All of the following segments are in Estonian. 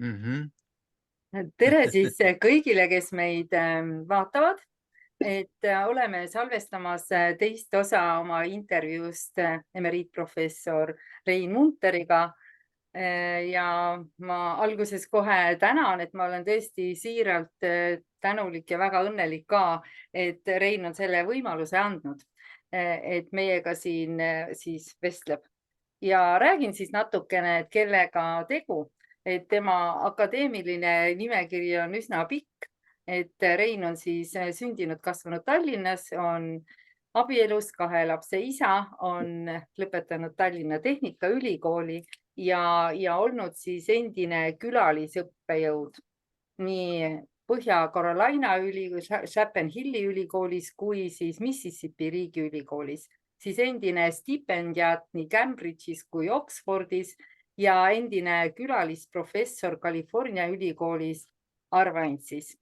Mhm. Tere siis kõigile, kes meid vaatavad, et oleme salvestamas teist osa oma intervjuust emeriitprofessor Rein Munteriga. Ja ma alguses kohe tänan, et ma olen tõesti siiralt tänulik ja väga õnnelik ka, et Rein on selle võimaluse andnud, et meiega siin siis vestleb. Ja räägin siis natukene, et kellega tegu, et tema akadeemiline nimekiri on üsna pikk, et Rein on siis sündinud, kasvanud Tallinnas, on abielus, 2 lapse isa, on lõpetanud Tallinna Tehnikaülikooli ja olnud siis endine külalisõppejõud nii Põhja-Carolina Chapel Hilli ülikoolis kui siis Mississippi riigiülikoolis, siis endine stipendiaat nii Cambridge'is kui Oxfordis ja endine külalisprofessor California ülikoolis Arvance'is.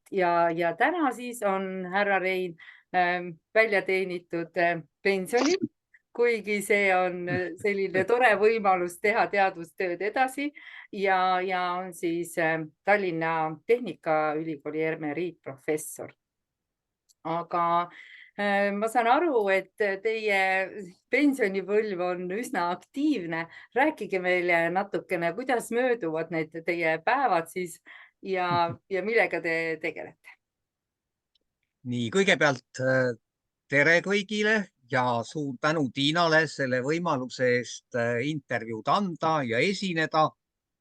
Ja täna siis on härra Rein välja teenitud pensionil, kuigi see on selline tore võimalus teha teadustööd edasi ja on siis Tallinna Tehnikaülikooli emeriitprofessor. Aga ma saan aru, et teie pensionipõlv on üsna aktiivne. Rääkige meile natukene, kuidas mööduvad need teie päevad siis ja millega te tegelete? Nii, kõigepealt tere kõigile ja suur tänu Tiinale selle võimaluse eest intervjuud anda ja esineda,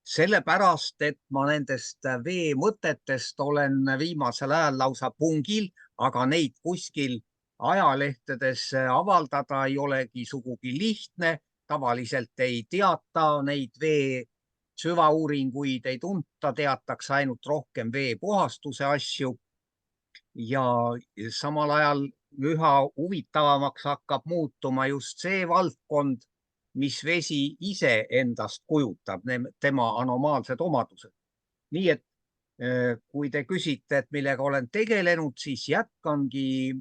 sellepärast, et ma nendest veemõtetest olen viimasel ajal lausa pungil, aga neid kuskil ajalehtedes avaldada ei olegi sugugi lihtne. Tavaliselt ei teata neid vee süvauuringuid, ei tunta, teatakse ainult rohkem veepuhastuse asju. Ja samal ajal üha huvitavamaks hakkab muutuma just see valdkond, mis vesi ise endast kujutab, tema anomaalsed omadused. Nii et kui te küsite, et millega olen tegelenud, siis jätkangi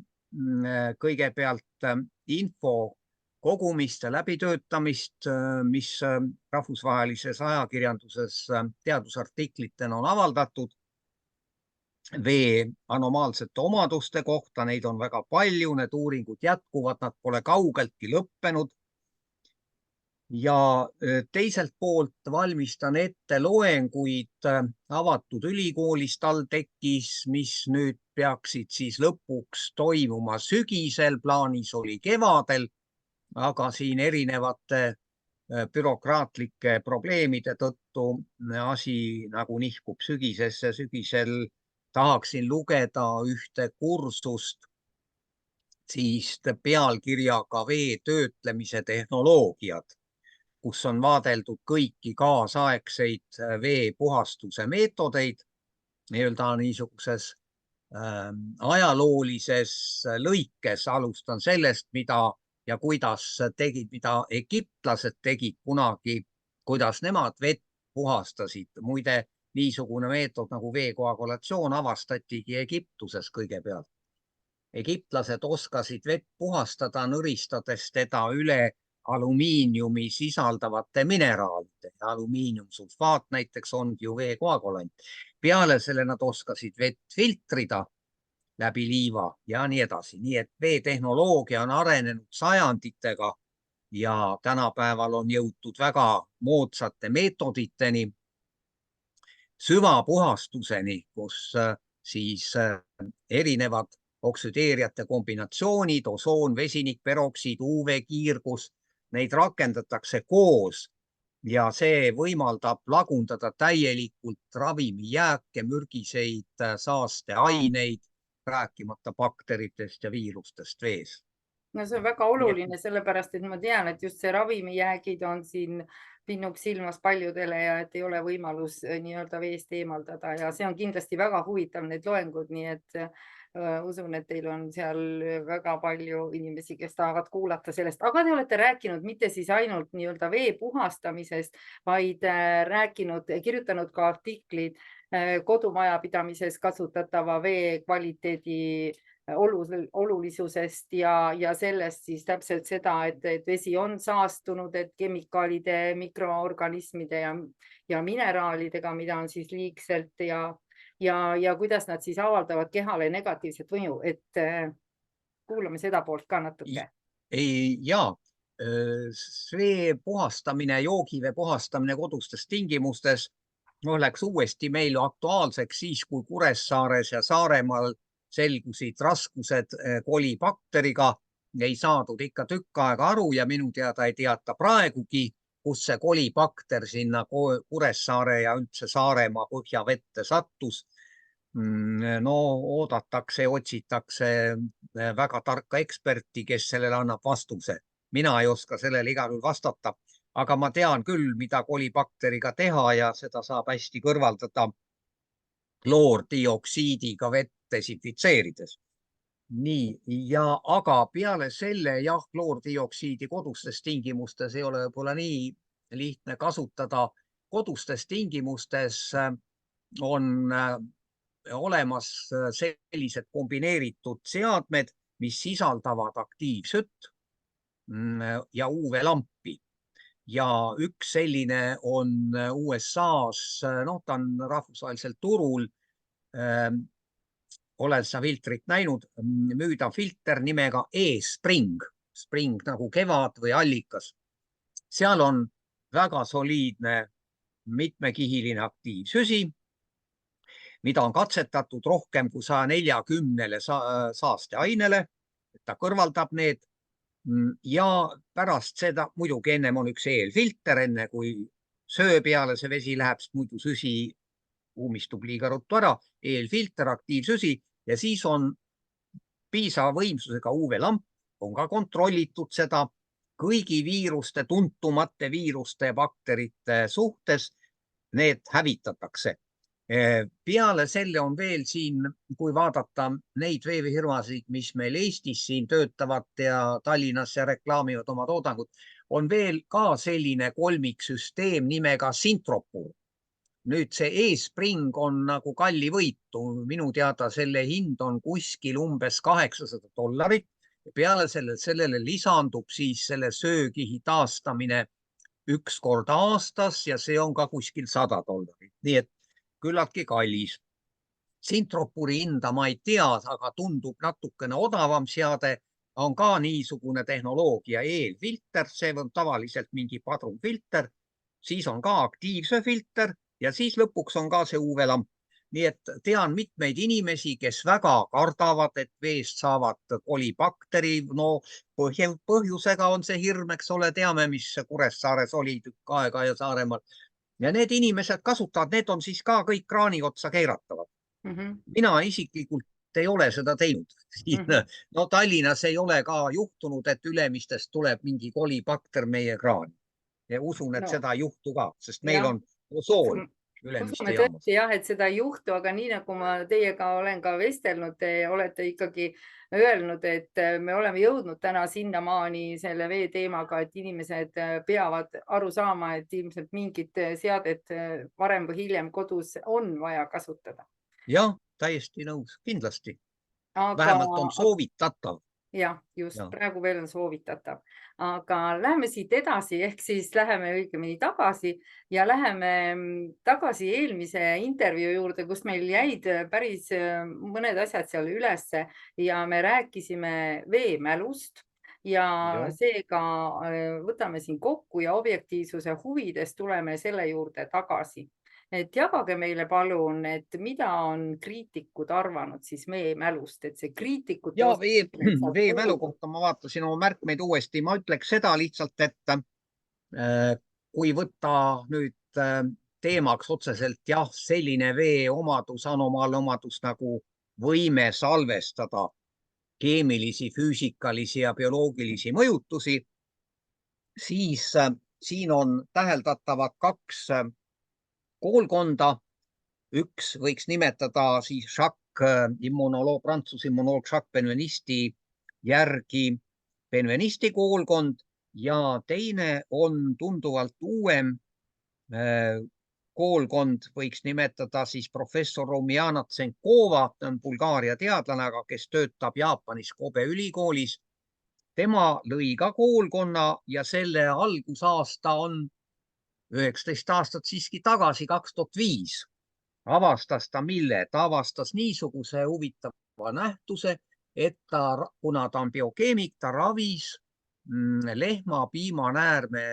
kõigepealt info kogumist ja läbitöötamist, mis rahvusvahelises ajakirjanduses teadusartiklitena on avaldatud vee anomaalsete omaduste kohta. Neid on väga palju, need uuringud jätkuvad, nad pole kaugeltki lõppenud. Ja teiselt poolt valmistan ette loenguid avatud ülikoolis TalTechis, mis nüüd peaksid siis lõpuks toimuma sügisel, plaanis oli kevadel, aga siin erinevate bürokraatlike probleemide tõttu asi nagu nihkub sügisesse. Sügisel tahaksin lugeda ühte kursust siis pealkirjaga vee töötlemise tehnoloogiad, kus on vaadeldud kõiki kaasaegseid veepuhastuse meetodeid nii-öelda niisuguses ajaloolises lõikes. Alustan sellest, mida ja kuidas tegid, mida egiptlased tegid kunagi, kuidas nemad vett puhastasid. Muide, niisugune meetod nagu veekoagulatsioon avastatigi Egiptuses kõigepealt. Egiptlased oskasid vett puhastada, nõristades teda üle alumiiniumi sisaldavate mineraalide. Alumiiniumsulfaat näiteks ongi ju veekoagulant. Peale selle nad oskasid vett filtrida läbi liiva ja nii edasi. Nii et veetehnoloogia on arenenud sajanditega ja tänapäeval on jõutud väga moodsate meetoditeni, süvapuhastuseni, kus siis erinevad oksüdeerijate kombinatsioonid, osoon, vesinik, peroksiid, UV-kiirgus, neid rakendatakse koos ja see võimaldab lagundada täielikult ravimijääke, mürgiseid saasteaineid, rääkimata bakteritest ja viirustest vees. No see on väga oluline, sellepärast et ma tean, et just see ravimijäägid on siin pinnub silmas paljudele ja et ei ole võimalus nii-öelda veest eemaldada ja see on kindlasti väga huvitav need loengud, nii et usun, et teil on seal väga palju inimesi, kes tahavad kuulata sellest, aga te olete rääkinud mitte siis ainult nii-öelda vee puhastamisest, vaid kirjutanud ka artiklid kodumajapidamises kasutatava vee kvaliteedi olulisusest ja sellest siis täpselt seda, et vesi on saastunud, et kemikaalide, mikroorganismide ja mineraalidega, mida on siis liigselt ja kuidas nad siis avaldavad kehale negatiivset mõju, et kuulame seda poolt ka natuke. Jaa, vee puhastamine, joogivee puhastamine kodustes tingimustes läks uuesti meil aktuaalseks siis, kui Kuressaares ja Saaremaal selgusid raskused kolibakteriga. Ei saadud ikka tükk aega aru ja minu teada ei teata praegugi, kus see kolibakter sinna Kuressaare ja üldse Saaremaa põhjavette sattus. No oodatakse ja otsitakse väga tarka eksperti, kes sellele annab vastuse. Mina ei oska sellele igal juhul vastata, aga ma tean küll, mida kolibakteriga teha ja seda saab hästi kõrvaldada kloordioksiidiga vett desinfitseerides. Nii, aga peale selle jah, kloordioksiidi kodustes tingimustes ei ole võib-olla nii lihtne kasutada. Kodustes tingimustes on olemas sellised kombineeritud seadmed, mis sisaldavad aktiivsütt ja UV-lampi. Ja üks selline on USA-s, ta on rahvusvaheliselt turul, olen seda filtrit näinud, müüdav filter nimega E-Spring, spring nagu kevad või allikas. Seal on väga soliidne mitmekihiline aktiivsüsi, mida on katsetatud rohkem kui 140 saasteainele, et ta kõrvaldab need. Ja pärast seda, muidugi ennem on üks eelfilter, enne kui söö peale see vesi läheb, sest muidu süsi uumistub liiga ruttu ära, eelfilter, aktiivsüsi ja siis on piisava võimsusega UV-lamp, on ka kontrollitud seda kõigi viiruste, tuntumate viiruste ja bakterite suhtes, need hävitatakse. Peale selle on veel siin, kui vaadata neid veefirmasid, mis meil Eestis siin töötavad ja Tallinnas ja reklaamivad oma toodangut, on veel ka selline kolmiksüsteem nimega Sintropur. Nüüd see E-Spring on nagu kallivõitu. Minu teada selle hind on kuskil umbes $800. Peale sellele lisandub siis selle söögihi taastamine üks kord aastas ja see on ka kuskil $100. Nii et küllaltki kallis. Sintropuri hinda ma ei tea, aga tundub natukene odavam seade. On ka niisugune tehnoloogia eelfilter, see on tavaliselt mingi padrunfilter, siis on ka aktiivse filter ja siis lõpuks on ka see UV-lamp. Nii et tean mitmeid inimesi, kes väga kardavad, et veest saavad kolibakteri. No põhjusega on see hirm, eks ole, teame, mis Kuressaares oli tükk aega ja Saaremaal. Ja need inimesed kasutavad, need on siis ka kõik kraani otsa keeratavad. Mina isiklikult ei ole seda teinud. No Tallinnas ei ole ka juhtunud, et Ülemistest tuleb mingi kolibakter meie kraani. Ja usun, et seda ei juhtu ka, sest meil on osoon Ülemiste jaamas. Jah, et seda ei juhtu, aga nii nagu ma teiega olen ka vestelnud, te olete ikkagi öelnud, et me oleme jõudnud täna sinnamaani selle vee teemaga, et inimesed peavad aru saama, et ilmselt mingit seadet varem või hiljem kodus on vaja kasutada. Jah, täiesti nõus, kindlasti. Vähemalt on soovitatav. Jah, just praegu veel on soovitatav. Aga läheme siit edasi, ehk siis läheme õigemini tagasi ja läheme tagasi eelmise intervjuu juurde, kus meil jäid päris mõned asjad seal ülesse ja me rääkisime veemälust ja seega võtame siin kokku ja objektiivsuse huvides tuleme selle juurde tagasi. Et jagage meile palun, et mida on kriitikud arvanud siis veemälust, et see kriitikud... Ja veemälu kohta ma vaatasin oma märkmeid uuesti. Ma ütleks seda lihtsalt, et kui võtta nüüd teemaks otseselt jah, selline vee omadus, anomaalne omadus nagu võime salvestada keemilisi, füüsikalisi ja bioloogilisi mõjutusi, siis siin on täheldatavad kaks koolkonda. Üks võiks nimetada siis Prantsuse immunoloog Jacques Benvenisti järgi Benvenisti koolkond ja teine on tunduvalt uuem koolkond võiks nimetada siis professor Rumjana Tsenkova, ta on Bulgaaria teadlane, aga kes töötab Jaapanis Kobe ülikoolis. Tema lõi ka koolkonna ja selle algusaasta on 19 aastat siiski tagasi, 2005. Avastas ta mille? Ta avastas niisuguse huvitava nähtuse, et kuna ta on biokeemik, ta ravis lehma piimanäärme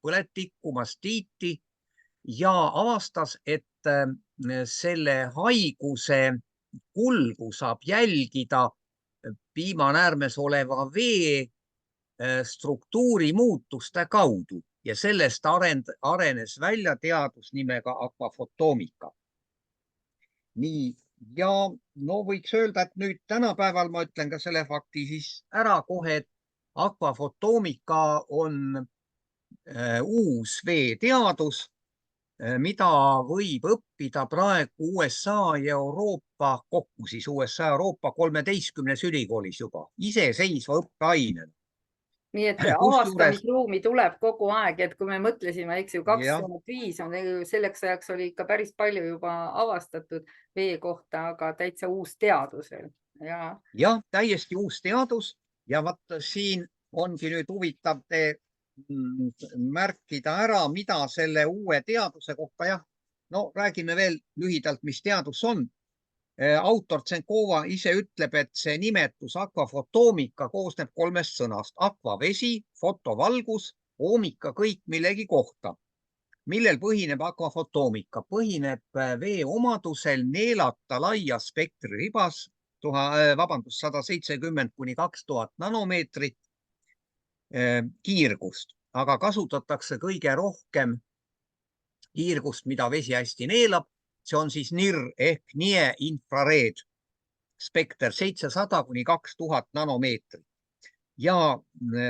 põletikku, mastiiti ja avastas, et selle haiguse kulgu saab jälgida piimanäärmes oleva vee struktuuri muutuste kaudu ja sellest arenes välja teadus nimega akvafotoomika. Nii, ja no võiks öelda, et nüüd tänapäeval ma ütlen ka selle fakti siis ära kohe, et akvafotoomika on uus veeteadus, mida võib õppida praegu USA ja Euroopa kokku, siis USA ja Euroopa 13 ülikoolis juba iseseisva õppeainena. Nii et avastamisruumi tuleb kogu aeg, et kui me mõtlesime, eks ju, 2005 on selleks ajaks oli ikka päris palju juba avastatud vee kohta, aga täitsa uus teadus veel. Jah, täiesti uus teadus ja vaat siin ongi nüüd huvitav märkida ära, mida selle uue teaduse kohta, no räägime veel lühidalt, mis teadus on. Autor Tsenkova ise ütleb, et see nimetus akvafotoomika koosneb 3 sõnast. Akvavesi, fotovalgus, oomika kõik millegi kohta. Millel põhineb akvafotoomika? Põhineb vee omadusel neelata laia spektri ribas, 170 kuni 2000 nanomeetrit kiirgust, aga kasutatakse kõige rohkem kiirgust, mida vesi hästi neelab. See on siis NIR ehk near infrared spekter 700 kuni 2000 nanomeetrit. Ja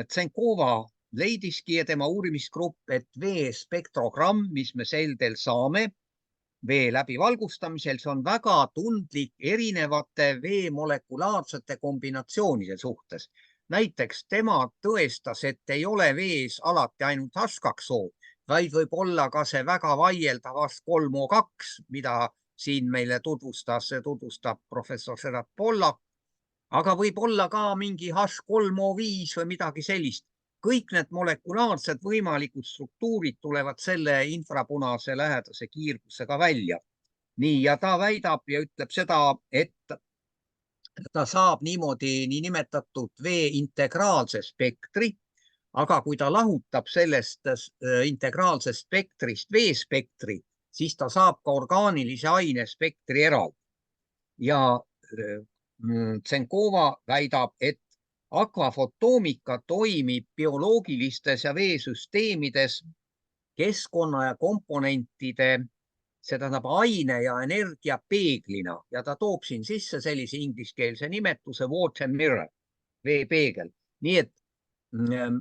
Tsenkova leidiski ja tema uurimisgrupp, et vee spektrogramm, mis me seldel saame vee läbivalgustamisel, see on väga tundlik erinevate vee molekulaarsete kombinatsioonide suhtes. Näiteks tema tõestas, et ei ole vees alati ainult H2O, vaid võib olla ka see väga vaieldav H3O2, mida siin meile tutvustab professor Gerard Pollack, aga võib olla ka mingi H3O5 või midagi sellist. Kõik need molekulaarsed võimalikud struktuurid tulevad selle infrapunase lähedase kiirgusega välja. Nii, ja ta väidab ja ütleb seda, et ta saab niimoodi niinimetatud vee integraalse spektri, aga kui ta lahutab sellest integraalsest spektrist veespektri, siis ta saab ka orgaanilise aine spektri eraldi. Ja Tsenkova väidab, et akvafotoomika toimib bioloogilistes ja veesüsteemides keskkonna ja komponentide, see tähendab aine ja energia peeglina ja ta toob siin sisse sellise ingliskeelse nimetuse water mirror, veepeegel. Nii et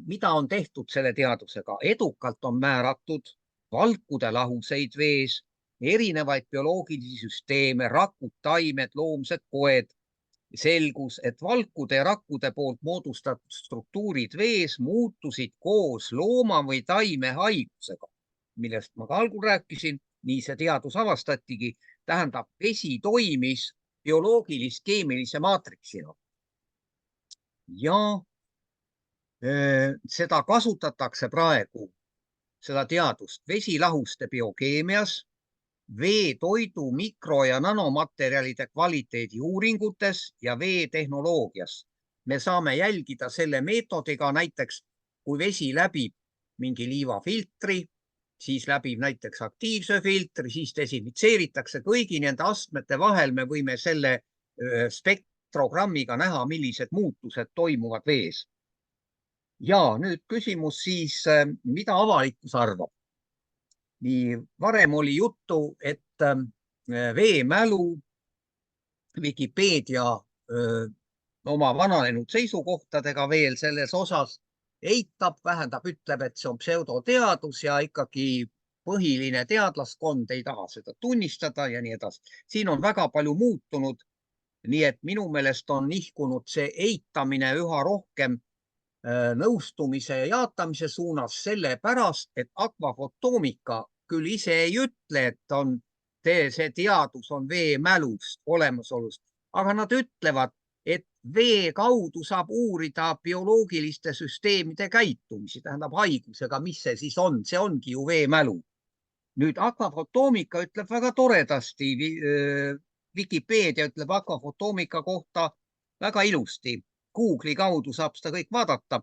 mida on tehtud selle teadusega? Edukalt on määratud valkude lahuseid vees, erinevaid bioloogilisi süsteeme, rakud, taimed, loomsed koed. Selgus, et valkude ja rakkude poolt moodustatud struktuurid vees muutusid koos looma või taime haigusega, millest ma ka algul rääkisin. Nii see teadus avastatigi, tähendab, vesi toimis bioloogilist-keemilise maatriksina. Ja seda kasutatakse praegu, seda teadust vesilahuste biokeemias, vee, toidu, mikro- ja nanomaterjalide kvaliteedi uuringutes ja veetehnoloogias. Me saame jälgida selle meetodiga näiteks, kui vesi läbib mingi liivafiltri, siis läbib näiteks aktiivse filtri, siis desinfitseeritakse kõigi nende astmete vahel. Me võime selle spektrogrammiga näha, millised muutused toimuvad vees. Ja nüüd küsimus siis, mida avalikkus arvab? Nii varem oli juttu, et veemälu Wikipedia oma vananenud seisukohtadega veel selles osas eitab, vähendab, ütleb, et see on pseudoteadus ja ikkagi põhiline teadlaskond ei taha seda tunnistada ja nii edasi. Siin on väga palju muutunud, nii et minu meelest on nihkunud see eitamine üha rohkem nõustumise ja jaatamise suunas sellepärast, et akvafotoomika küll ise ei ütle, et see teadus on vee mälust, olemasolust, aga nad ütlevad, et vee kaudu saab uurida bioloogiliste süsteemide käitumisi, tähendab haigusega, mis see siis on, see ongi ju vee mälu. Nüüd akvafotoomika ütleb väga toredasti, Vikipeedia ütleb akvafotoomika kohta väga ilusti. Google'i kaudu saab seda kõik vaadata.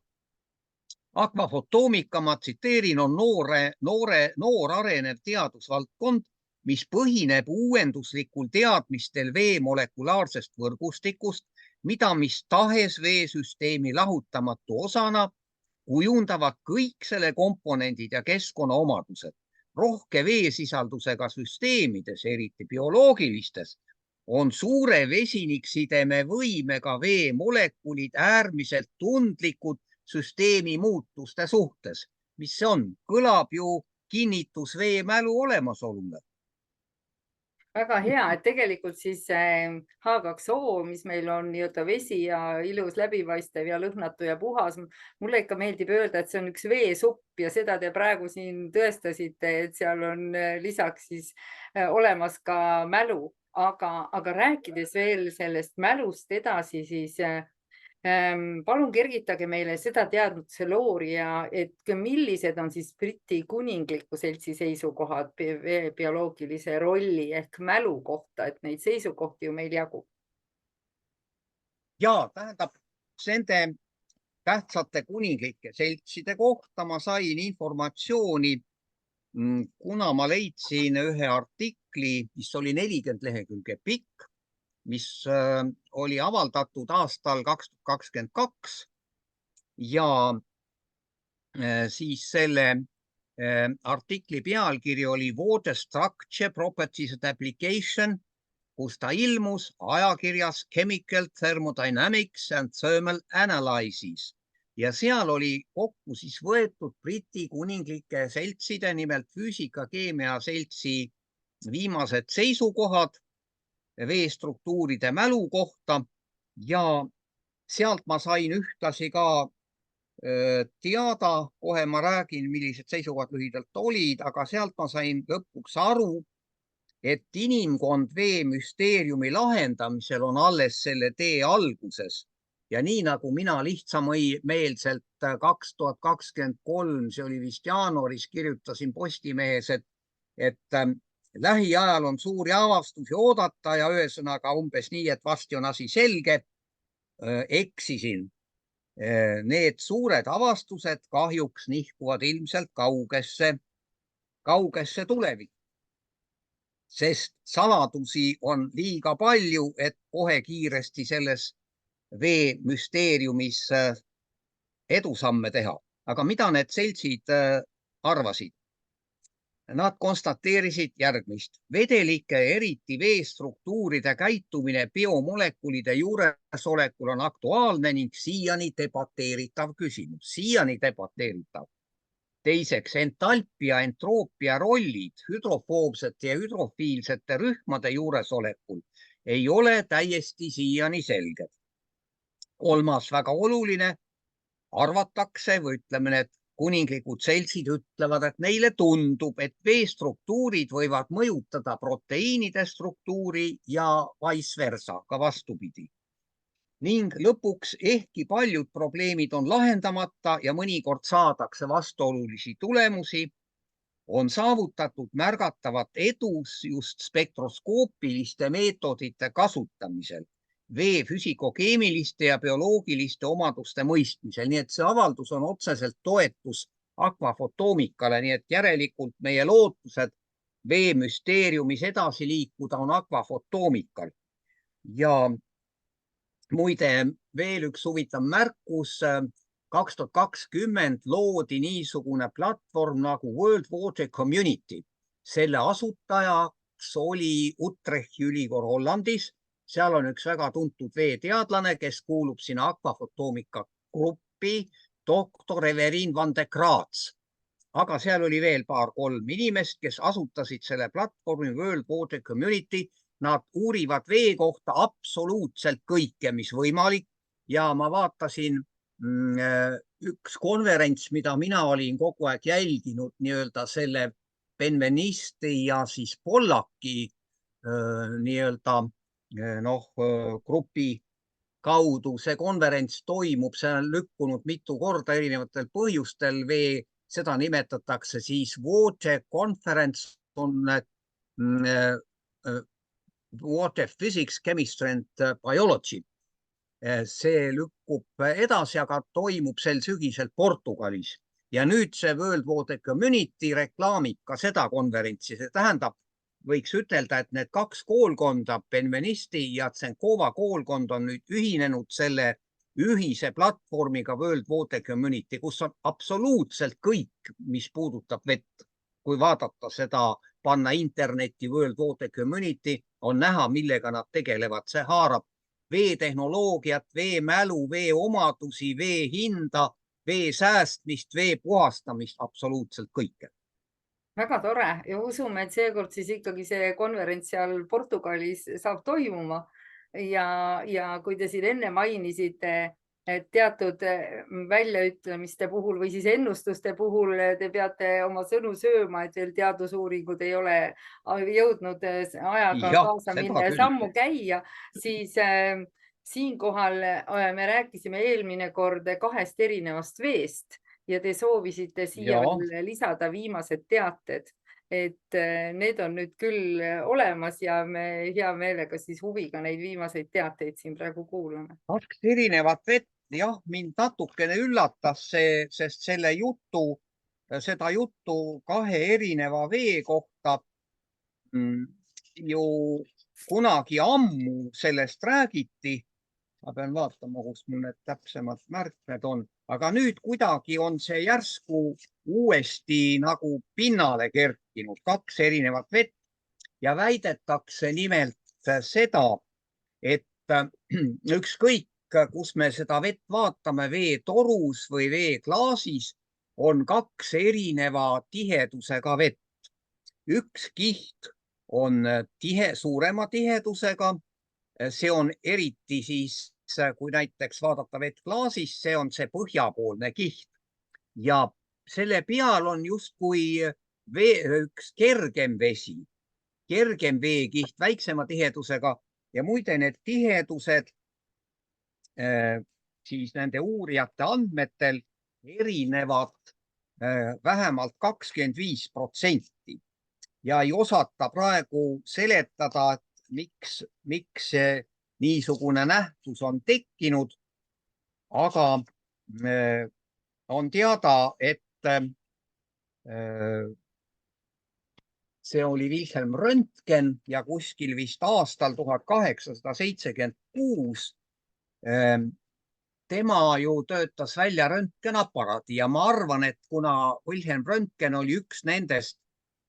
Akvafotoomika, ma tsiteerin, on noor arenev teadusvaldkond, mis põhineb uuenduslikul teadmistel vee molekulaarsest võrgustikust, mida mis tahes veesüsteemi lahutamatu osana kujundavad kõik selle komponendid ja keskkonnaomadused. Rohke veesisaldusega süsteemides, eriti bioloogilistes, on suure vesiniksideme võimega veemolekulid äärmiselt tundlikud süsteemi muutuste suhtes. Mis see on? Kõlab ju kinnitus veemälu olemasolule. Väga hea, et tegelikult siis H2O, mis meil on nii-öelda vesi ja ilus läbipaistev ja lõhnatu ja puhas. Mulle ikka meeldib öelda, et see on üks veesupp ja seda te praegu siin tõestasite, et seal on lisaks siis olemas ka mälu. Aga rääkides veel sellest mälust edasi, siis palun kergitage meile seda teadmuse loori ja et millised on siis Briti kuningliku seltsi seisukohad bioloogilise rolli ehk mälu kohta, et neid seisukohti ju meil jagub. Ja, tähendab, nende tähtsate kuninglike seltside kohta ma sain informatsiooni, kuna ma leidsin ühe artikli, mis oli 40 lehekülge pikk, mis oli avaldatud aastal 2022 ja siis selle artikli pealkiri oli Water Structure Properties and Application, kus ta ilmus ajakirjas Chemical Thermodynamics and Thermal Analysis. Ja seal oli kokku siis võetud Briti kuninglike seltside, nimelt füüsika-keemia seltsi viimased seisukohad veestruktuuride mälu kohta ja sealt ma sain ühtlasi ka teada, kohe ma räägin, millised seisukohad lühidalt olid, aga sealt ma sain lõpuks aru, et inimkond veemüsteeriumi lahendamisel on alles selle tee alguses. Ja nii nagu mina lihtsameelselt 2023, see oli vist jaanuaris, kirjutasin Postimehes, et lähiajal on suuri avastusi oodata ja ühesõnaga umbes nii, et vasti on asi selge. Eksisin. Need suured avastused kahjuks nihkuvad ilmselt kaugesse tulevikku. Sest saladusi on liiga palju, et kohe kiiresti selles veemüsteeriumis edusamme teha. Aga mida need seltsid arvasid? Nad konstateerisid järgmist. Vedelike, eriti veestruktuuride käitumine biomolekulide juuresolekul on aktuaalne ning siiani debateeritav küsimus. Siiani debateeritav. Teiseks, entalpia, entroopia rollid hüdrofoobsete ja hüdrofiilsete rühmade juuresolekul ei ole täiesti siiani selged. Kolmas väga oluline, arvatakse või ütleme, need kuninglikud seltsid ütlevad, et neile tundub, et veestruktuurid võivad mõjutada proteiinide struktuuri ja vice versa, ka vastupidi. Ning lõpuks, ehkki paljud probleemid on lahendamata ja mõnikord saadakse vastuolulisi tulemusi, on saavutatud märgatavat edus just spektroskoopiliste meetodite kasutamisel vee füüsiko-keemiliste ja bioloogiliste omaduste mõistmisel. Nii et see avaldus on otseselt toetus akvafotoomikale, nii et järelikult meie lootused veemüsteeriumis edasi liikuda on akvafotoomikal. Ja muide, veel üks huvitav märkus. 2020 loodi niisugune platvorm nagu World Water Community. Selle asutajaks oli Utrechi ülikool Hollandis. Seal on üks väga tuntud veeteadlane, kes kuulub sinna akvafotoomika gruppi, doktor Everin van de Kraats. Aga seal oli veel paar-kolm inimest, kes asutasid selle platvormi World Water Community. Nad uurivad vee kohta absoluutselt kõike, mis võimalik. Ja ma vaatasin üks konverents, mida mina olin kogu aeg jälginud nii-öelda selle Benvenisti ja siis Pollaki nii-öelda grupi kaudu see konverents toimub, see on lükkunud mitu korda erinevatel põhjustel. Seda nimetatakse siis Water Conference on Water Physics, Chemistry and Biology. See lükkub edasi, aga toimub sel sügisel Portugalis. Ja nüüd see World Water Community reklaamib ka seda konverentsi. See tähendab, võiks ütelda, et need kaks koolkonda, Benvenisti ja Tsenkova koolkond on nüüd ühinenud selle ühise platvormiga World Water Community, kus on absoluutselt kõik, mis puudutab vett. Kui vaadata seda, panna internetti World Water Community, on näha, millega nad tegelevad. See haarab veetehnoloogiat, veemälu, vee omadusi, vee hinda, vee säästmist, vee puhastamist, absoluutselt kõike. Väga tore ja usume, et seekord siis ikkagi see konverents seal Portugalis saab toimuma. Ja kui te siin enne mainisite, et teatud väljaütlemiste puhul või siis ennustuste puhul te peate oma sõnu sööma, et veel teadusuuringud ei ole jõudnud ajaga kaasa minna ja sammu käia, siis siinkohal me rääkisime eelmine kord 2 erinevast veest ja te soovisite siia veel lisada viimased teated, et need on nüüd küll olemas ja me hea meelega siis huviga neid viimaseid teateid siin praegu kuulame. 2 erinevat vett, jah, mind natukene üllatas see, sest seda juttu 2 erineva vee kohta ju kunagi ammu sellest räägiti. Ma pean vaatama, kus mul need täpsemad märkmed on, aga nüüd kuidagi on see järsku uuesti nagu pinnale kerkinud, 2 erinevat vett ja väidetakse nimelt seda, et ükskõik, kus me seda vett vaatame, veetorus või veeklaasis, on 2 erineva tihedusega vett. Üks kiht on suurema tihedusega, see on eriti siis, kui näiteks vaadata vett klaasis, see on see põhjapoolne kiht ja selle peal on justkui üks kergem vesi, kergem veekiht väiksema tihedusega ja muide need tihedused siis nende uurijate andmetel erinevad vähemalt 25% ja ei osata praegu seletada, et miks niisugune nähtus on tekkinud, aga on teada, et see oli Wilhelm Röntgen ja kuskil vist aastal 1876 tema ju töötas välja röntgenaparaadi ja ma arvan, et kuna Wilhelm Röntgen oli üks nendest,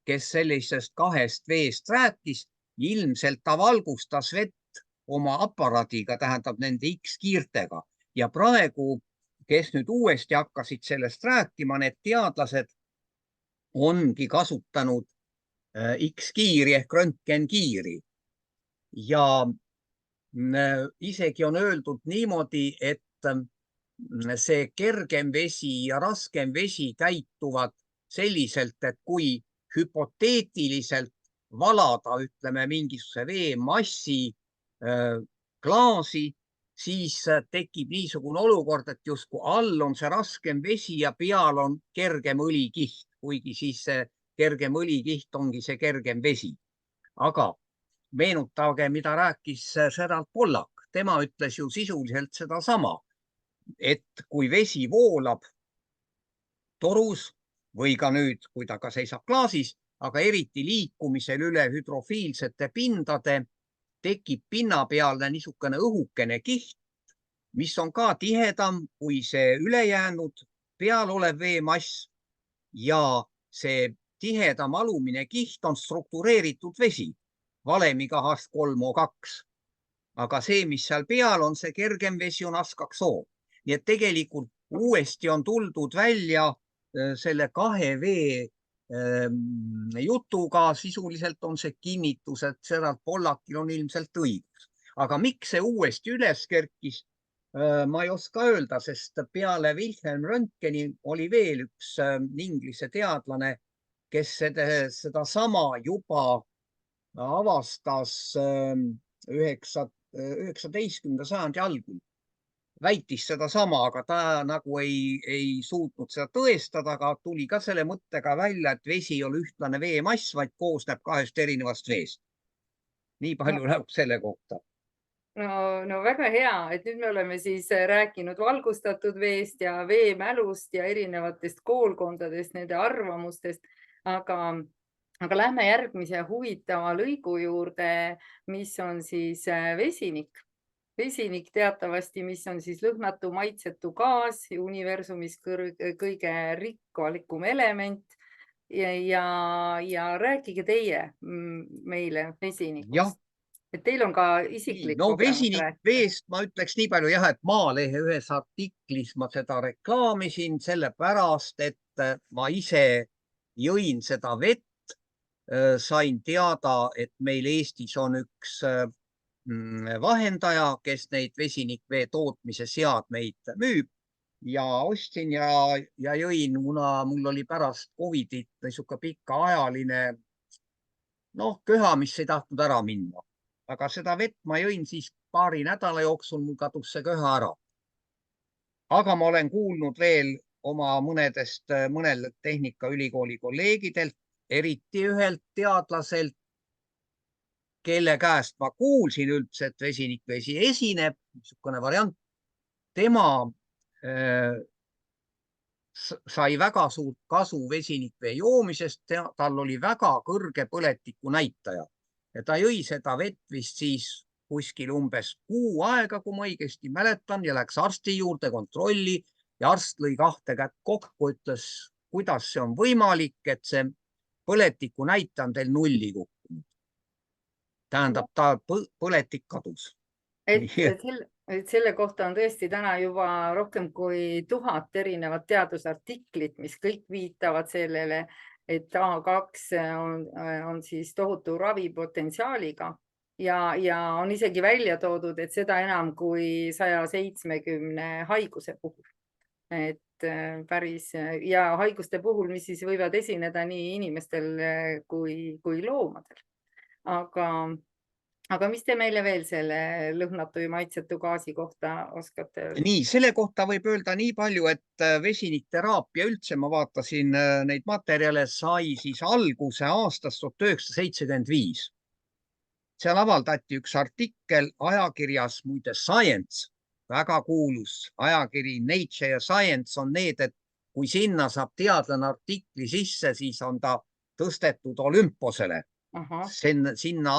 kes sellisest 2 veest rääkis, ilmselt ta valgustas vett oma aparaadiga, tähendab nende X-kiirtega ja praegu, kes nüüd uuesti hakkasid sellest rääkima, need teadlased ongi kasutanud X-kiiri ehk röntgenkiiri ja isegi on öeldud niimoodi, et see kergem vesi ja raskem vesi käituvad selliselt, et kui hüpoteetiliselt valada, ütleme, mingisuguse veemassi klaasi, siis tekib niisugune olukord, et justkui all on see raskem vesi ja peal on kergem õlikiht, kuigi siis see kergem õlikiht ongi see kergem vesi. Aga meenutage, mida rääkis Gerald Pollack. Tema ütles ju sisuliselt sedasama, et kui vesi voolab torus või ka nüüd, kui ta ka seisab klaasis, aga eriti liikumisel üle hüdrofiilsete pindade, tekib pinna peale niisugune õhukene kiht, mis on ka tihedam kui see ülejäänud peal olev veemass ja see tihedam alumine kiht on struktureeritud vesi valemiga H3O2. Aga see, mis seal peal on, see kergem vesi on H2O. Nii et tegelikult uuesti on tuldud välja selle 2 vee jutuga, sisuliselt on see kinnitus, et Gerald Pollackil on ilmselt õigus. Aga miks see uuesti üles kerkis, ma ei oska öelda, sest peale Wilhelm Röntgeni oli veel üks Inglise teadlane kes sedasama juba avastas 19. sajandi algul. Väitis sedasama, aga ta nagu ei suutnud seda tõestada, aga tuli ka selle mõttega välja, et vesi ei ole ühtlane veemass, vaid koosneb kahest erinevast veest. Nii palju nagu selle kohta. No väga hea, et nüüd me oleme siis rääkinud valgustatud veest ja veemälust ja erinevatest koolkondadest, nende arvamustest, aga lähme järgmise huvitava lõigu juurde, mis on siis vesinik. Vesinik teatavasti, mis on siis lõhnatu maitsetu gaas, universumis kõige rikkalikum element ja rääkige teie meile vesinikust. Et teil on ka isiklik kogemus rääkida. Veest ma ütleks nii palju jah, et Maalehe ühes artiklis ma seda reklaamisin sellepärast, et ma ise jõin seda vett, sain teada, et meil Eestis on üks vahendaja, kes neid vesinikvee tootmise seadmeid müüb ja ostsin ja jõin, kuna mul oli pärast Covidit niisugune pikaajaline köha, mis ei tahtnud ära minna. Aga seda vett ma jõin siis paari nädala jooksul, mul kadus see köha ära. Aga ma olen kuulnud veel oma mõnel Tehnikaülikooli kolleegidelt, eriti ühelt teadlaselt, kelle käest ma kuulsin üldse, et vesinikvesi esineb, niisugune variant. Tema sai väga suurt kasu vesinikvee joomisest, tal oli väga kõrge põletiku näitaja. Ja ta jõi seda vett vist siis kuskil umbes kuu aega, kui ma õigesti mäletan, ja läks arsti juurde kontrolli ja arst lõi kahte kätt kokku, ütles, kuidas see on võimalik, et see põletiku näitaja on teil nulli kukkunud. Tähendab, ta põletik kadus. Et selle kohta on tõesti täna juba rohkem kui 1000 erinevat teadusartiklit, mis kõik viitavad sellele, et A2 on siis tohutu ravipotentsiaaliga ja on isegi välja toodud, et seda enam kui 170 haiguse puhul. Et päris ja haiguste puhul, mis siis võivad esineda nii inimestel kui loomadel. Aga mis te meile veel selle lõhnatu ja maitsetu gaasi kohta oskate öelda? Nii, selle kohta võib öelda nii palju, et vesinikteraapia üldse, ma vaatasin neid materjale, sai siis alguse aastast 1975. Seal avaldati üks artikkel ajakirjas, muide Science, väga kuulus ajakiri Nature ja Science on need, et kui sinna saab teadlane artikli sisse, siis on ta tõstetud olümposele. Sinna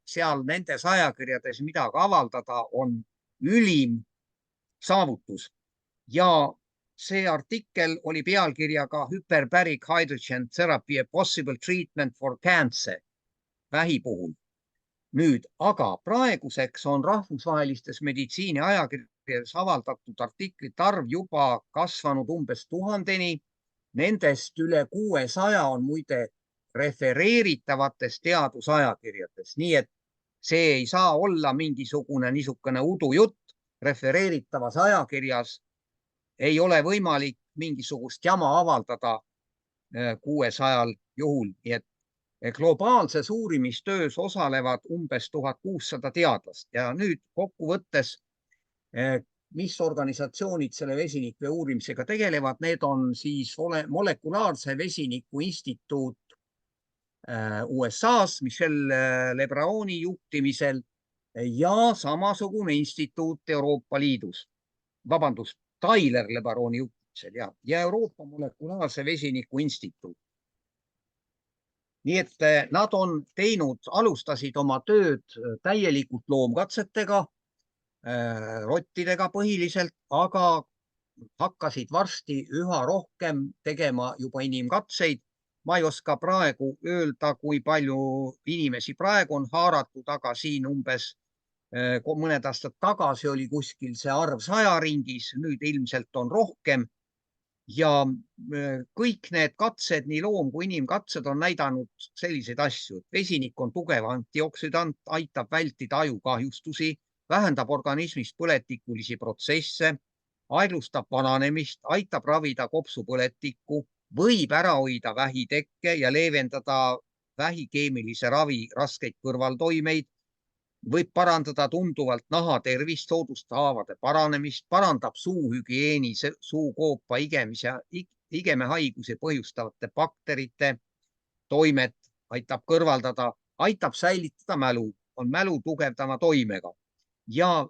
seal nendes ajakirjades midagi avaldada on ülim saavutus ja see artikkel oli pealkirjaga Hyperbaric Hydrogen Therapy a Possible Treatment for Cancer vähi puhul. Nüüd, aga praeguseks on rahvusvahelistes meditsiini ajakirjades avaldatud artiklite arv juba kasvanud umbes 1000-ni. Nendest üle 600 on muide refereeritavates teadusajakirjades, nii et see ei saa olla mingisugune niisugune udujutt. Refereeritavas ajakirjas ei ole võimalik mingisugust jama avaldada 600 juhul, nii et globaalses uurimistöös osalevad umbes 1600 teadlast ja nüüd kokkuvõttes, mis organisatsioonid selle vesinikvee uurimisega tegelevad, need on siis molekulaarse vesiniku instituut USA-s Michelle Lebraoni juhtimisel ja samasugune instituut Euroopa Liidus, vabandust, Tyler Lebraoni juhtimisel ja Euroopa molekulaarse vesiniku instituut. Nii et nad on alustasid oma tööd täielikult loomkatsetega, rottidega põhiliselt, aga hakkasid varsti üha rohkem tegema juba inimkatseid. Ma ei oska praegu öelda, kui palju inimesi praegu on haaratud, aga siin umbes mõned aastad tagasi oli kuskil see arv 100 ringis, nüüd ilmselt on rohkem. Ja kõik need katsed, nii loom kui inimkatsed on näidanud selliseid asju. Vesinik on tugev antioksidant, aitab vältida ajukahjustusi, vähendab organismis põletikulisi protsesse, aeglustab vananemist, aitab ravida kopsupõletikku, võib ära hoida vähitekke ja leevendada vähikeemilise ravi raskeid kõrvaltoimeid, võib parandada tunduvalt nahatervist, soodustada haavade paranemist, parandab suuhügieeni, suukoopa igemehaigusi põhjustavate bakterite toimet, aitab kõrvaldada, aitab säilitada mälu, on mälu tugevdama toimega ja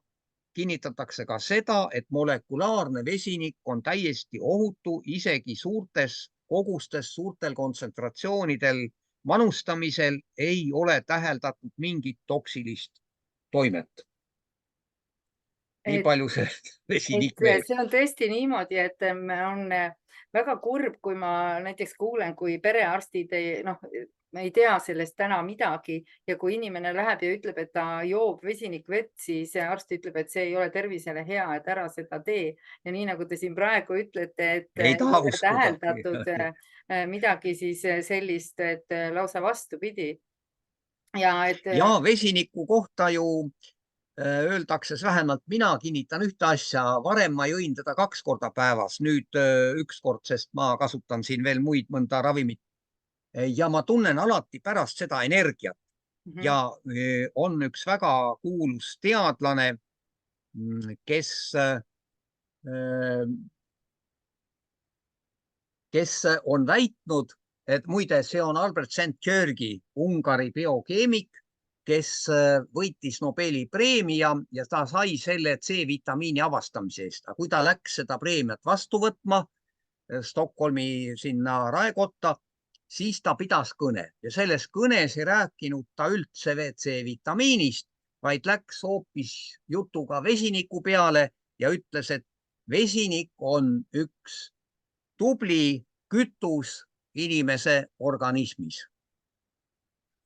kinnitatakse ka seda, et molekulaarne vesinik on täiesti ohutu isegi suurtes kogustes, suurtel kontsentratsioonidel manustamisel ei ole täheldatud mingit toksilist toimet. Nii palju see vesinik veel. See on tõesti niimoodi, et on väga kurb, kui ma näiteks kuulen, kui perearstid ei tea sellest täna midagi ja kui inimene läheb ja ütleb, et ta joob vesinikvett, siis arst ütleb, et see ei ole tervisele hea, et ära seda tee. Ja nii nagu te siin praegu ütlete, et Ei taha uskuda. täheldatud midagi siis sellist, et lausa vastupidi. Ja vesiniku kohta ju öeldakse, vähemalt mina kinnitan ühte asja, varem ma jõin teda 2 korda päevas, nüüd 1 kord, sest ma kasutan siin veel muid mõnda ravimit. Ja ma tunnen alati pärast seda energiat ja on üks väga kuulus teadlane, kes on väitnud, et muide, see on Albert Szent-Györgyi, Ungari biokeemik, kes võitis Nobeli preemia ja ta sai selle C-vitamiini avastamise eest. Aga kui ta läks seda preemiat vastu võtma Stockholmi sinna raekotta, siis ta pidas kõne ja selles kõnes ei rääkinud ta üldse C-vitamiinist, vaid läks hoopis jutuga vesiniku peale ja ütles, et vesinik on üks tubli kütus inimese organismis.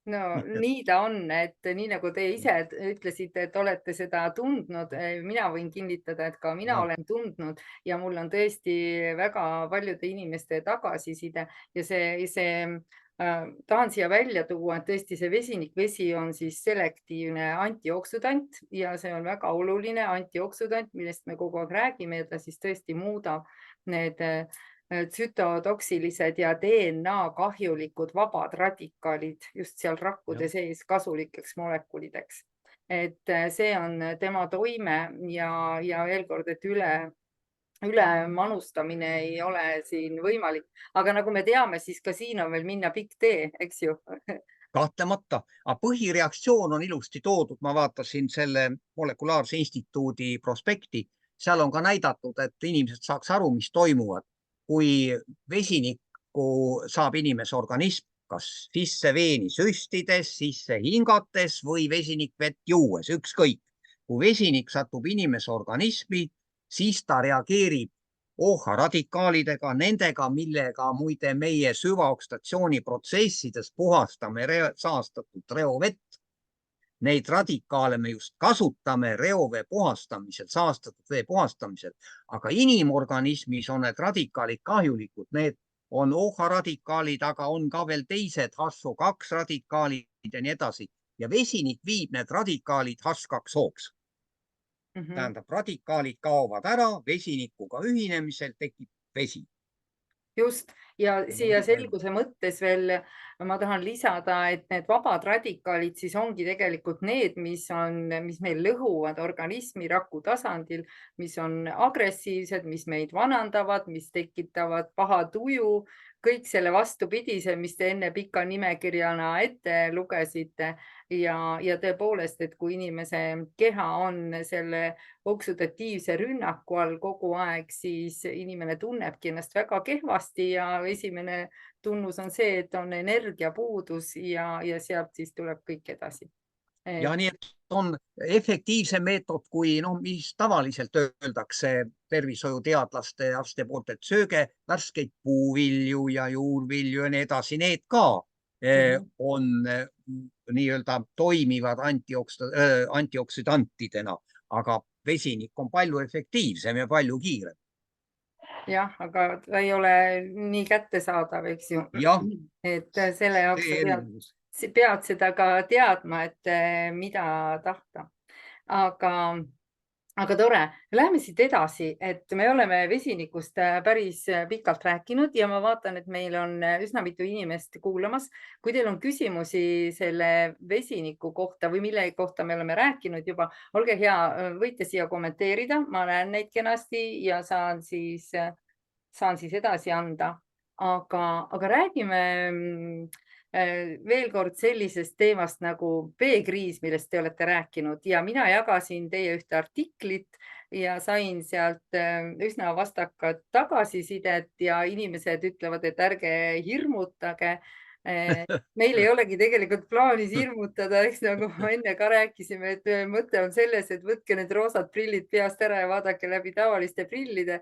No nii ta on, et nii nagu te ise ütlesite, et olete seda tundnud, mina võin kinnitada, et ka mina olen tundnud ja mul on tõesti väga paljude inimeste tagasiside ja tahan siia välja tuua, et tõesti see vesinikvesi on siis selektiivne antioksüdant ja see on väga oluline antioksüdant, millest me kogu aeg räägime ja ta siis tõesti muudab need tsütotoksilised ja DNA kahjulikud vabad radikaalid just seal rakkude sees kasulikeks molekulideks. Et see on tema toime ja veel kord, et üle manustamine ei ole siin võimalik. Aga nagu me teame, siis ka siin on veel minna pikk tee, eks ju? Kahtlemata, aga põhireaktsioon on ilusti toodud. Ma vaatasin selle molekulaarse instituudi prospekti. Seal on ka näidatud, et inimesed saaks aru, mis toimuvad. Kui vesinikku saab inimese organism, kas sisse veeni süstides, sisse hingates või vesinikvett juues, ükskõik. Kui vesinik satub inimese organismi, siis ta reageerib OH radikaalidega, nendega, millega muide meie süvaoksudatsiooniprotsessides puhastame saastatud reovett. Neid radikaale me just kasutame reovee puhastamisel, saastatud vee puhastamisel, aga inimorganismis on need radikaalid kahjulikud. Need on OH radikaalid, aga on ka veel teised HO2 radikaalid ja nii edasi. Ja vesinik viib need radikaalid H2O-ks. Tähendab, radikaalid kaovad ära, vesinikuga ühinemisel tekib vesi. Just, ja siia selguse mõttes veel ma tahan lisada, et need vabad radikaalid siis ongi tegelikult need, mis meil lõhuvad organismi raku tasandil, mis on agressiivsed, mis meid vanandavad, mis tekitavad paha tuju, kõik selle vastupidise, mis te enne pika nimekirjana ette lugesite. Ja tõepoolest, et kui inimese keha on selle oksüdatiivse rünnaku all kogu aeg, siis inimene tunnebki ennast väga kehvasti ja esimene tunnus on see, et on energiapuudus ja sealt siis tuleb kõik edasi. Ja nii, et on efektiivsem meetod, kui mis tavaliselt öeldakse tervishoiuteadlaste ja arstide poolt, et sööge värskeid puuvilju ja juurvilju ja nii edasi, need ka on nii-öelda toimivad antioksüdantidena, aga vesinik on palju efektiivsem ja palju kiirem. Jah, aga ta ei ole nii kättesaadav, eks ju. Et selle jaoks pead seda ka teadma, et mida tahta. Aga aga tore, läheme siit edasi, et me oleme vesinikust päris pikalt rääkinud ja ma vaatan, et meil on üsna mitu inimest kuulamas. Kui teil on küsimusi selle vesiniku kohta või mille kohta me oleme rääkinud juba, olge hea, võite siia kommenteerida, ma näen neid kenasti ja saan siis edasi anda. Aga räägime veel kord sellisest teemast nagu veekriis, millest te olete rääkinud ja mina jagasin teie ühte artiklit ja sain sealt üsna vastakat tagasisidet ja inimesed ütlevad, et ärge hirmutage. Meil ei olegi tegelikult plaanis hirmutada, eks nagu ma enne ka rääkisime, et mõte on selles, et võtke need roosad prillid peast ära ja vaadake läbi tavaliste prillide,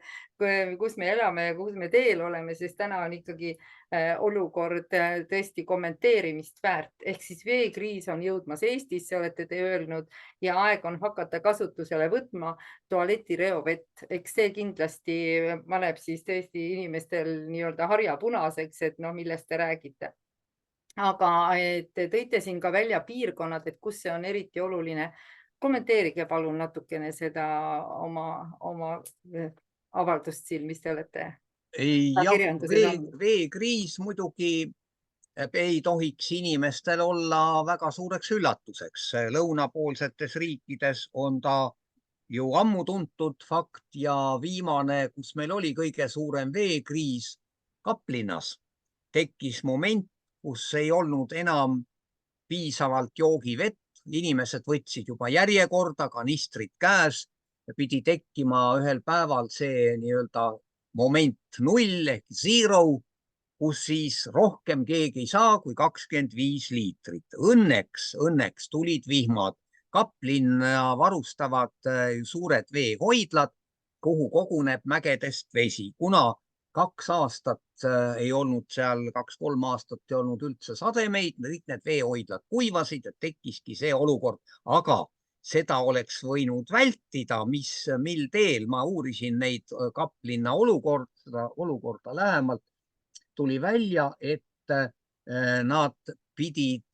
kus me elame ja kus me teel oleme, sest täna on ikkagi olukord tõesti kommenteerimist väärt. Ehk siis veekriis on jõudmas Eestisse, olete te öelnud, ja aeg on hakata kasutusele võtma tualetireovett. Eks see kindlasti paneb siis tõesti inimestel nii-öelda harja punaseks, et noh, millest te räägite. Aga te tõite siin ka välja piirkonnad, et kus see on eriti oluline. Kommenteerige palun natukene seda oma avaldust siin, mis te olete kirjanduses andnud. Veekriis muidugi ei tohiks inimestel olla väga suureks üllatuseks. Lõunapoolsetes riikides on ta ju ammu tuntud fakt ja viimane, kus meil oli kõige suurem veekriis, Kaplinnas, tekkis moment, kus ei olnud enam piisavalt joogivett. Inimesed võtsid juba järjekorda, kanistrid käes ja pidi tekkima ühel päeval see nii-öelda moment 0 ehk 0, kus siis rohkem keegi ei saa kui 25 liitrit. Õnneks tulid vihmad. Kaplinna varustavad suured veehoidlad, kuhu koguneb mägedest vesi. Kuna 2 aastat ei olnud seal, 2-3 aastat ei olnud üldse sademeid, kõik need veehoidlad kuivasid, et tekkiski see olukord, aga seda oleks võinud vältida, mil teel. Ma uurisin neid Kaplinna olukorda lähemalt. Tuli välja, et nad pidid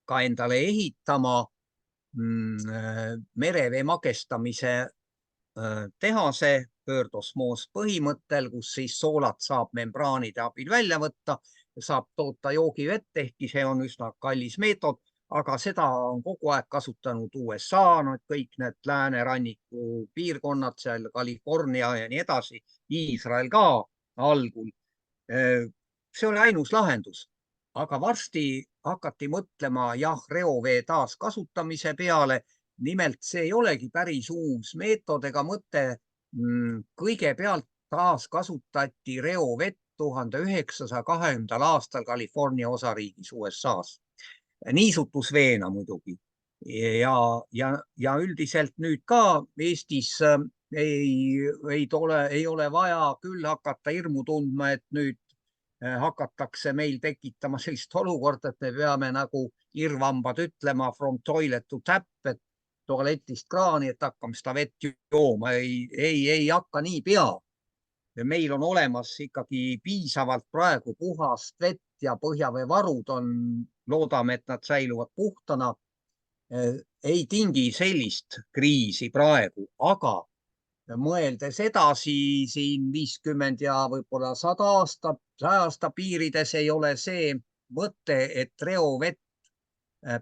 ka endale ehitama merevee magestamise tehase pöördosmoos põhimõttel, kus siis soolat saab membraanide abil välja võtta ja saab toota joogivett, ehkki see on üsna kallis meetod, aga seda on kogu aeg kasutanud USA, kõik need lääneranniku piirkonnad, seal California ja nii edasi, Iisrael ka algul. See oli ainus lahendus, aga varsti hakati mõtlema reovee taaskasutamise peale. Nimelt see ei olegi päris uus meetod ega mõte. Kõigepealt taaskasutati reovett 1920. aastal California osariigis USA-s. Niisutusveena muidugi. Ja üldiselt nüüd ka Eestis ei ole vaja küll hakata hirmu tundma, et nüüd hakatakse meil tekitama sellist olukorda, et me peame nagu irvambad ütlema from toilet to tap, et tualetist kraani, et hakkame seda vett jooma. Ei hakka nii pea. Meil on olemas ikkagi piisavalt praegu puhast vett ja põhjaveevarud on, loodame, et nad säiluvad puhtana. Ei tingi sellist kriisi praegu, aga mõeldes edasi siin 50 ja võib-olla 100 aasta piirides ei ole see mõte, et reovett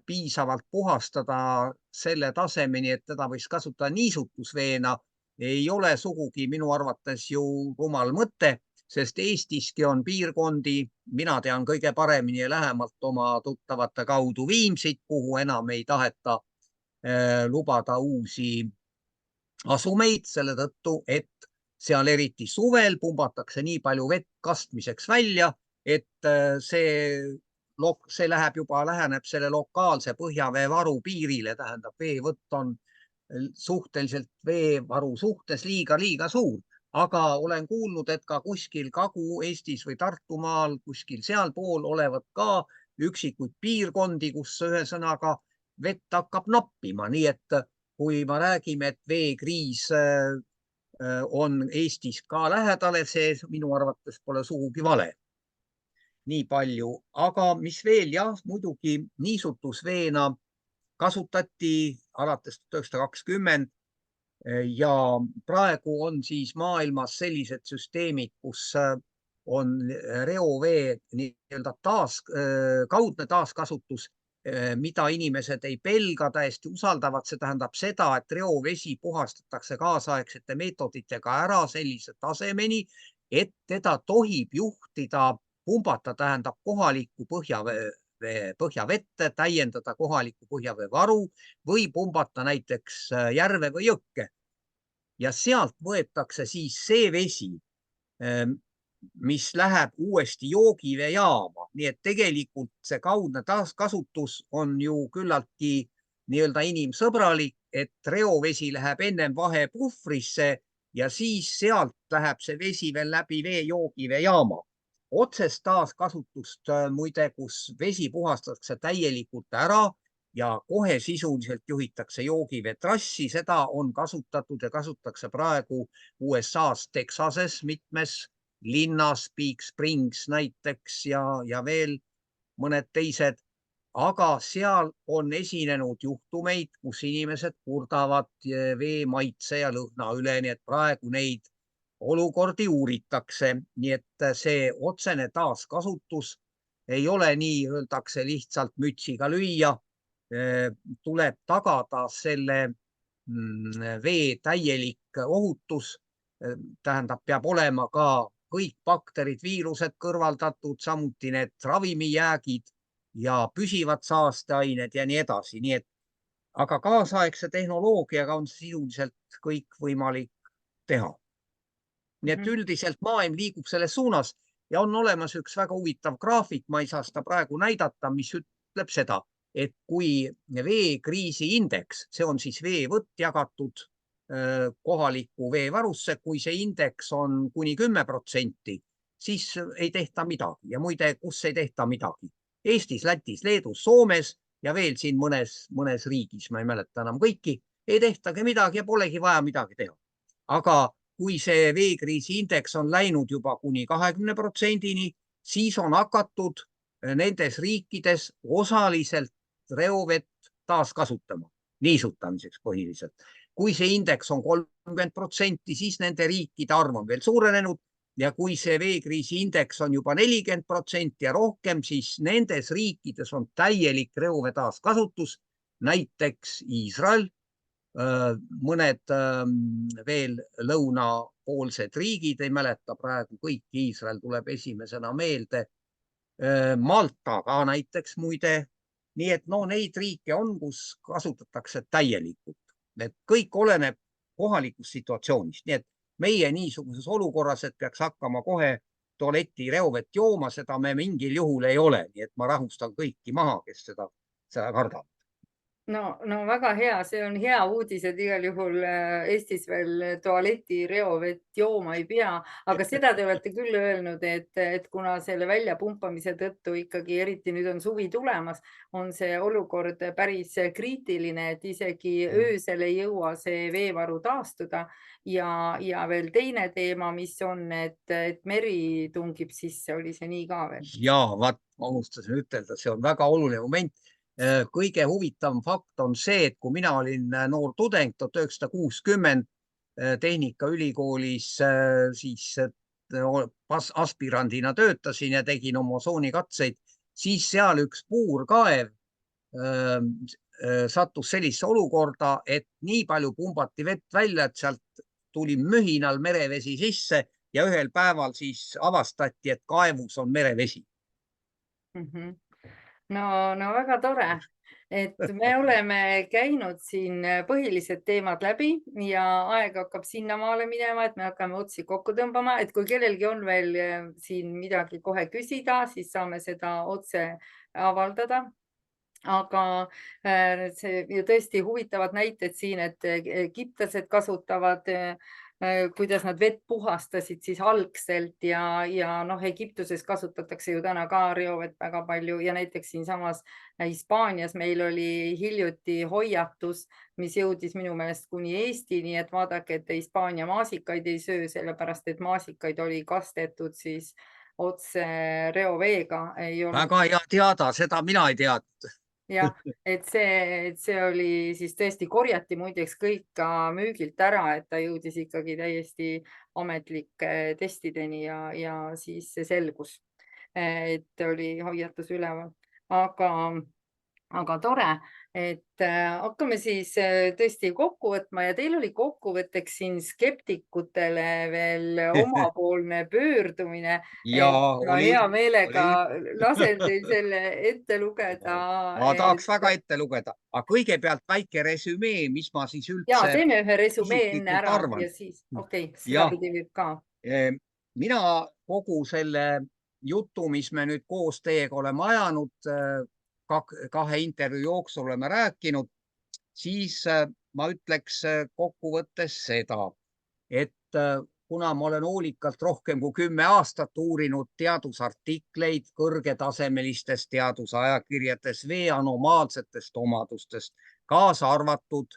piisavalt puhastada selle tasemeni, et teda võiks kasutada niisutusveena, ei ole sugugi minu arvates ju rumal mõte, sest Eestiski on piirkondi, mina tean kõige paremini ja lähemalt oma tuttavate kaudu Viimsit, kuhu enam ei taheta lubada uusi asumeid selle tõttu, et seal eriti suvel pumbatakse nii palju vett kastmiseks välja, et see läheneb selle lokaalse põhjaveevaru piirile, tähendab veevõtt on suhteliselt veevaru suhtes liiga suur, aga olen kuulnud, et ka kuskil Kagu-Eestis või Tartumaal, kuskil sealpool olevat ka üksikuid piirkondi, kus ühesõnaga vett hakkab nappima, nii et kui me räägime, et veekriis on Eestis ka lähedale, see minu arvates pole sugugi vale. Nii palju, aga mis veel, jah, muidugi niisutusveena kasutati alates 1920 ja praegu on siis maailmas sellised süsteemid, kus on reovee nii-öelda kaudne taaskasutus, mida inimesed ei pelga, täiesti usaldavad. See tähendab seda, et reovesi puhastatakse kaasaegsete meetoditega ära sellise tasemeni, et teda tohib juhtida, pumbata tähendab kohalikku põhjavette, täiendada kohalikku põhjaveevaru või pumbata näiteks järve või jõkke. Ja sealt võetakse siis see vesi, mis läheb uuesti joogiveejaama. Nii et tegelikult see kaudne taaskasutus on ju küllaltki nii-öelda inimsõbralik, et reovesi läheb ennem vahepuhvrisse ja siis sealt läheb see vesi veel läbi vee joogiveejaama. Otsest taaskasutust muide, kus vesi puhastatakse täielikult ära ja kohe sisuliselt juhitakse joogiveetrassi, seda on kasutatud ja kasutatakse praegu USA-s Texases mitmes linnas, Big Springs näiteks ja veel mõned teised, aga seal on esinenud juhtumeid, kus inimesed kurdavad vee maitse ja lõhna üle, nii et praegu neid olukordi uuritakse, nii et see otsene taaskasutus ei ole nii, öeldakse lihtsalt mütsiga lüüa, tuleb tagada selle vee täielik ohutus, tähendab, peab olema ka kõik bakterid, viirused kõrvaldatud, samuti need ravimijäägid ja püsivad saasteained ja nii edasi. Nii et, aga kaasaegse tehnoloogiaga on sisuliselt kõik võimalik teha. Nii et üldiselt maailm liigub selles suunas ja on olemas üks väga huvitav graafik, ma ei saa seda praegu näidata, mis ütleb seda, et kui veekriisi indeks, see on siis veevõtt jagatud kohalikku veevarusse, kui see indeks on kuni 10%, siis ei tehta midagi. Ja muide, kus ei tehta midagi? Eestis, Lätis, Leedus, Soomes ja veel siin mõnes riigis, ma ei mäleta enam kõiki, ei tehtagi midagi ja polegi vaja midagi teha. Aga kui see veekriisi indeks on läinud juba kuni 20%-ni, siis on hakatud nendes riikides osaliselt reovett taaskasutama, niisutamiseks põhiliselt. Kui see indeks on 30%, siis nende riikide arv on veel suurenenud ja kui see veekriisi indeks on juba 40% ja rohkem, siis nendes riikides on täielik reovee taaskasutus, näiteks Iisrael, mõned veel lõunapoolsed riigid, ei mäleta praegu kõiki, Iisrael tuleb esimesena meelde, Malta ka näiteks muide, nii et no neid riike on, kus kasutatakse täielikult. Et kõik oleneb kohalikust situatsioonist, nii et meie niisuguses olukorras, et peaks hakkama kohe tualeti reovett jooma, seda me mingil juhul ei ole, nii et ma rahustan kõiki maha, kes seda kardavad. No väga hea, see on hea uudis, et igal juhul Eestis veel tualeti reovett jooma ei pea, aga seda te olete küll öelnud, et kuna selle väljapumpamise tõttu ikkagi, eriti nüüd on suvi tulemas, on see olukord päris kriitiline, et isegi öösel ei jõua see veevaru taastuda ja veel teine teema, mis on, et meri tungib sisse, oli see nii ka veel? Ja, vaat, ma unustasin ütelda, see on väga oluline moment. Kõige huvitavam fakt on see, et kui mina olin noor tudeng 1960 Tehnikaülikoolis, siis aspirandina töötasin ja tegin oma osoonikatseid, siis seal üks puurkaev sattus sellisesse olukorda, et nii palju pumbati vett välja, et sealt tuli mühinal merevesi sisse ja ühel päeval siis avastati, et kaevus on merevesi. No väga tore, et me oleme käinud siin põhilised teemad läbi ja aeg hakkab sinnamaale minema, et me hakkame otsi kokku tõmbama, et kui kellelgi on veel siin midagi kohe küsida, siis saame seda otse avaldada. Aga see ju tõesti huvitavad näited siin, et egiptlased kasutavad, kuidas nad vett puhastasid siis algselt ja noh, Egiptuses kasutatakse ju täna ka reovett väga palju ja näiteks siinsamas Hispaanias meil oli hiljuti hoiatus, mis jõudis minu meelest kuni Eestini, et vaadake, et Hispaania maasikaid ei söö, sellepärast et maasikaid oli kastetud siis otse reoveega. Väga hea teada, seda mina ei teadnud. jah, et see oli siis tõesti, korjati muideks kõik ka müügilt ära, et ta jõudis ikkagi täiesti ametlike testideni ja siis see selgus, et oli hoiatus üleval. Aga tore, et hakkame siis tõesti kokku võtma ja teil oli kokkuvõtteks siin skeptikutele veel omapoolne pöördumine. ja Ma hea meelega oli. lasen teil selle ette lugeda. Ma tahaks väga ette lugeda, aga kõigepealt väike resümee, mis ma siis Ja üldse teeme ühe resümee enne isiklikult ära arvan. ja siis, okei, Jah, sedapidi võib ka. mina kogu selle jutu, mis me nüüd koos teiega oleme ajanud, kahe intervjuu jooksul oleme rääkinud, siis ma ütleks kokkuvõttes seda, et kuna ma olen hoolikalt rohkem kui 10 aastat uurinud teadusartikleid kõrgetasemelistest teadusajakirjades vee anomaalsetest omadustest, kaasa arvatud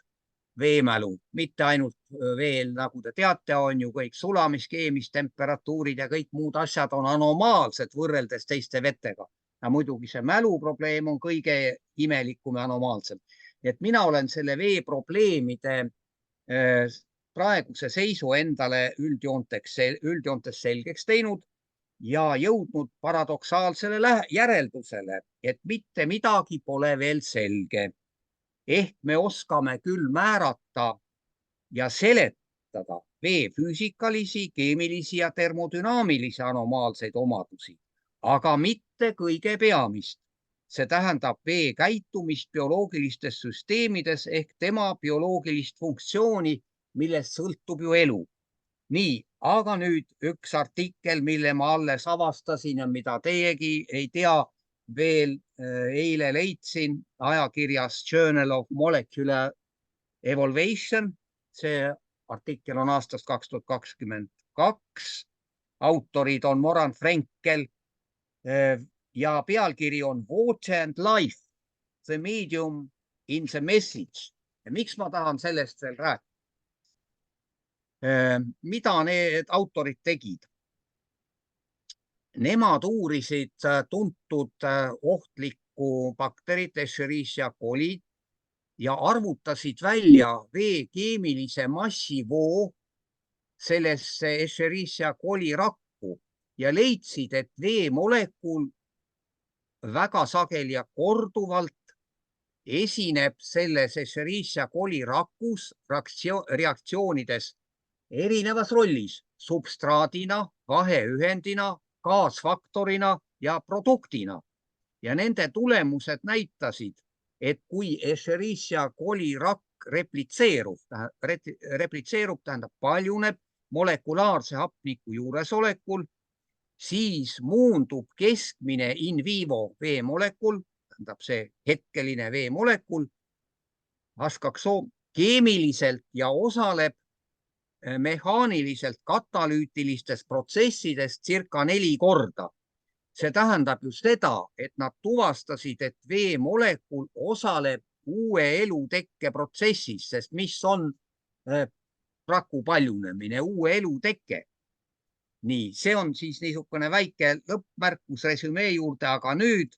veemälu, mitte ainult veel, nagu te teate, on ju kõik sulamiskeemis, temperatuurid ja kõik muud asjad on anomaalsed võrreldes teiste vetega. Ja muidugi see mäluprobleem on kõige imelikum ja anomaalsem. Et mina olen selle vee probleemide praeguse seisu endale üldjoontes selgeks teinud ja jõudnud paradoksaalsele järeldusele, et mitte midagi pole veel selge. Ehk me oskame küll määrata ja seletada vee füüsikalisi, keemilisi ja termodünaamilisi anomaalseid omadusi, aga mitte kõige peamist. See tähendab vee käitumist bioloogilistes süsteemides ehk tema bioloogilist funktsiooni, millest sõltub ju elu. Nii, aga nüüd üks artikkel, mille ma alles avastasin ja mida teiegi ei tea veel, eile leidsin ajakirjas Journal of Molecular Evolution. See artikkel on aastast 2022. Autorid on Moran Frenkel ja pealkiri on Water and Life, the medium in the message. Ja miks ma tahan sellest veel rääkida? Mida need autorid tegid? Nemad uurisid tuntud ohtlikku bakterit Escherichia coli ja arvutasid välja vee keemilise massivoo sellesse Escherichia coli rakku ja leidsid, et veemolekul väga sageli ja korduvalt esineb selles Escherichia coli rakus reaktsioonides erinevas rollis substraadina, vaheühendina, gaasfaktorina ja produktina. Ja nende tulemused näitasid, et kui Escherichia coli rakk replitseerub, tähendab paljuneb molekulaarse hapniku juuresolekul, siis muundub keskmine in vivo veemolekul, tähendab see hetkeline veemolekul, H2O keemiliselt ja osaleb mehaaniliselt katalüütilistes protsessides circa 4 korda. See tähendab ju seda, et nad tuvastasid, et veemolekul osaleb uue elutekke protsessis, sest mis on raku paljunemine, uue eluteke. Nii, see on siis niisugune väike lõppmärkus resümee juurde, aga nüüd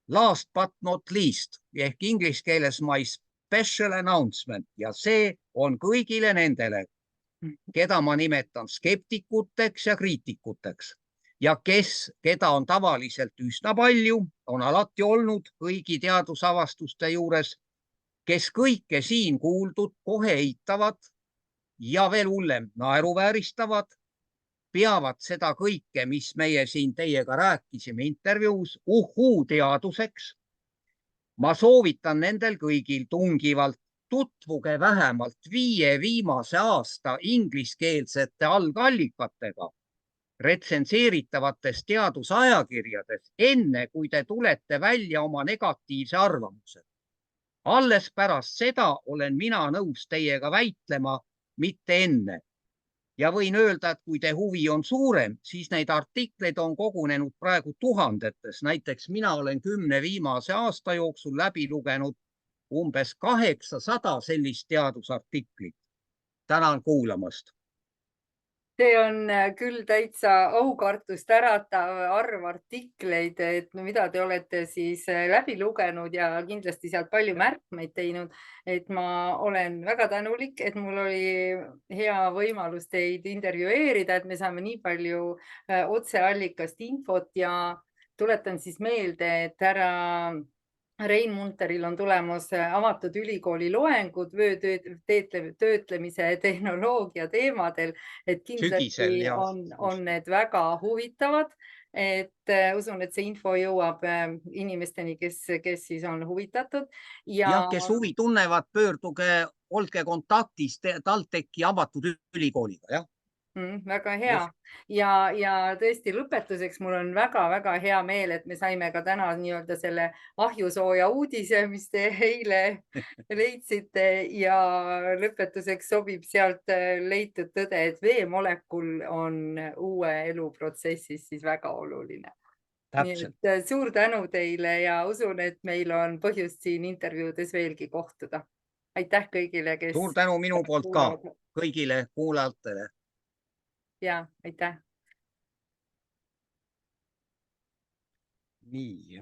last but not least ehk inglise keeles my special announcement ja see on kõigile nendele, keda ma nimetan skeptikuteks ja kriitikuteks ja keda on tavaliselt üsna palju, on alati olnud kõigi teadusavastuste juures, kes kõike siin kuuldud kohe eitavad ja veel hullem naeruvääristavad, peavad seda kõike, mis meie siin teiega rääkisime intervjuus, teaduseks. Ma soovitan nendel kõigil tungivalt tutvuge vähemalt 5 viimase aasta ingliskeelsete algallikatega retsenseeritavates teadusajakirjades, enne kui te tulete välja oma negatiivse arvamuse. Alles pärast seda olen mina nõus teiega väitlema, mitte enne. Ja võin öelda, et kui te huvi on suurem, siis neid artikleid on kogunenud praegu tuhandetes. Näiteks mina olen 10 viimase aasta jooksul läbi lugenud umbes 800 sellist teadusartiklit. Tänan kuulamast. see on küll täitsa aukartust äratav arv artikleid, et mida te olete siis läbi lugenud ja kindlasti sealt palju märkmeid teinud. Et ma olen väga tänulik, et mul oli hea võimalus teid intervjueerida, et me saame nii palju otseallikast infot ja tuletan siis meelde, et härra Rein Munteril on tulemas avatud ülikooli loengud vöötöötlemise tehnoloogia teemadel, et kindlasti sügisel ja on need väga huvitavad. Et usun, et see info jõuab inimesteni, kes siis on huvitatud jah, kes huvi tunnevad, pöörduge, olge kontaktis TalTechi avatud ülikooliga, jah. Väga hea. Ja tõesti lõpetuseks mul on väga-väga hea meel, et me saime ka täna nii-öelda selle ahjusooja uudise, mis te eile leidsite ja lõpetuseks sobib sealt leitud tõde, et veemolekul on uue elu protsessis siis väga oluline. Nii et suur tänu teile ja usun, et meil on põhjust siin intervjuudes veelgi kohtuda. Aitäh kõigile, kes suur tänu minu poolt ka kõigile kuulajatele. Ja, aitäh. Nii,